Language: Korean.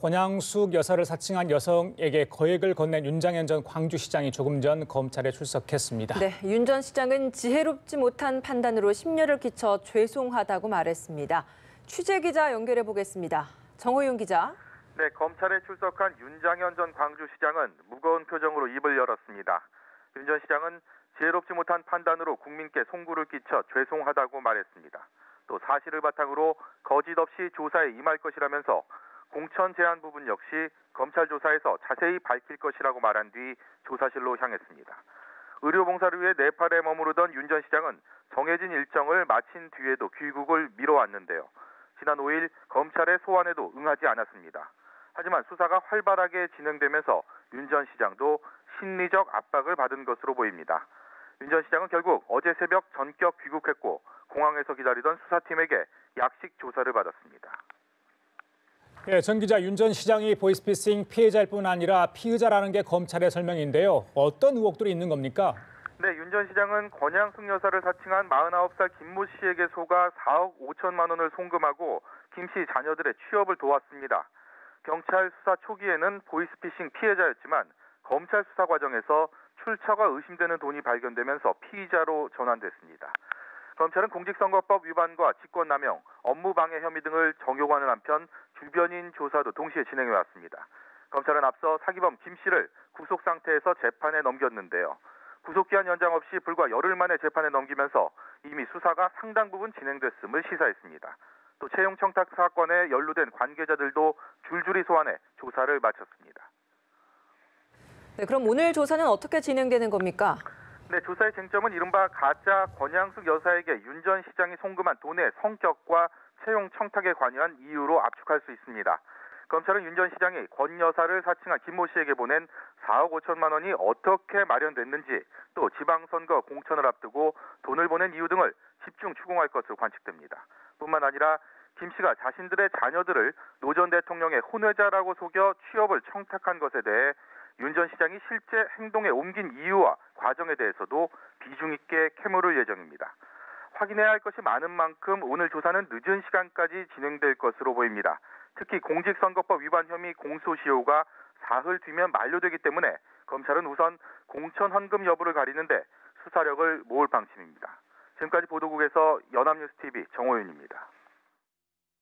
권양숙 여사를 사칭한 여성에게 거액을 건넨 윤장현 전 광주시장이 조금 전 검찰에 출석했습니다. 네, 윤 전 시장은 지혜롭지 못한 판단으로 심려를 끼쳐 죄송하다고 말했습니다. 취재 기자 연결해 보겠습니다. 정호윤 기자. 네, 검찰에 출석한 윤장현 전 광주시장은 무거운 표정으로 입을 열었습니다. 윤 전 시장은 지혜롭지 못한 판단으로 국민께 송구를 끼쳐 죄송하다고 말했습니다. 또 사실을 바탕으로 거짓 없이 조사에 임할 것이라면서 공천 제한 부분 역시 검찰 조사에서 자세히 밝힐 것이라고 말한 뒤 조사실로 향했습니다. 의료봉사를 위해 네팔에 머무르던 윤 전 시장은 정해진 일정을 마친 뒤에도 귀국을 미뤄왔는데요. 지난 5일 검찰의 소환에도 응하지 않았습니다. 하지만 수사가 활발하게 진행되면서 윤 전 시장도 심리적 압박을 받은 것으로 보입니다. 윤 전 시장은 결국 어제 새벽 전격 귀국했고 공항에서 기다리던 수사팀에게 약식 조사를 받았습니다. 네, 전 기자, 윤 전 시장이 보이스피싱 피해자일 뿐 아니라 피의자라는 게 검찰의 설명인데요. 어떤 의혹들이 있는 겁니까? 네, 윤 전 시장은 권양숙 여사를 사칭한 49살 김모 씨에게 속아 4억 5천만 원을 송금하고 김 씨 자녀들의 취업을 도왔습니다. 경찰 수사 초기에는 보이스피싱 피해자였지만 검찰 수사 과정에서 출처가 의심되는 돈이 발견되면서 피의자로 전환됐습니다. 검찰은 공직선거법 위반과 직권남용, 업무방해 혐의 등을 적용하는 한편 주변인 조사도 동시에 진행해왔습니다. 검찰은 앞서 사기범 김 씨를 구속 상태에서 재판에 넘겼는데요. 구속기한 연장 없이 불과 열흘 만에 재판에 넘기면서 이미 수사가 상당 부분 진행됐음을 시사했습니다. 또 채용 청탁 사건에 연루된 관계자들도 줄줄이 소환해 조사를 마쳤습니다. 네, 그럼 오늘 조사는 어떻게 진행되는 겁니까? 네, 조사의 쟁점은 이른바 가짜 권양숙 여사에게 윤 전 시장이 송금한 돈의 성격과 채용 청탁에 관여한 이유로 압축할 수 있습니다. 검찰은 윤 전 시장이 권 여사를 사칭한 김 모 씨에게 보낸 4억 5천만 원이 어떻게 마련됐는지, 또 지방선거 공천을 앞두고 돈을 보낸 이유 등을 집중 추궁할 것으로 관측됩니다. 뿐만 아니라 김 씨가 자신들의 자녀들을 노 전 대통령의 혼외자라고 속여 취업을 청탁한 것에 대해 윤 전 시장이 실제 행동에 옮긴 이유와 과정에 대해서도 비중 있게 캐물을 예정입니다. 확인해야 할 것이 많은 만큼 오늘 조사는 늦은 시간까지 진행될 것으로 보입니다. 특히 공직선거법 위반 혐의 공소시효가 사흘 뒤면 만료되기 때문에 검찰은 우선 공천 헌금 여부를 가리는데 수사력을 모을 방침입니다. 지금까지 보도국에서 연합뉴스TV 정호윤입니다.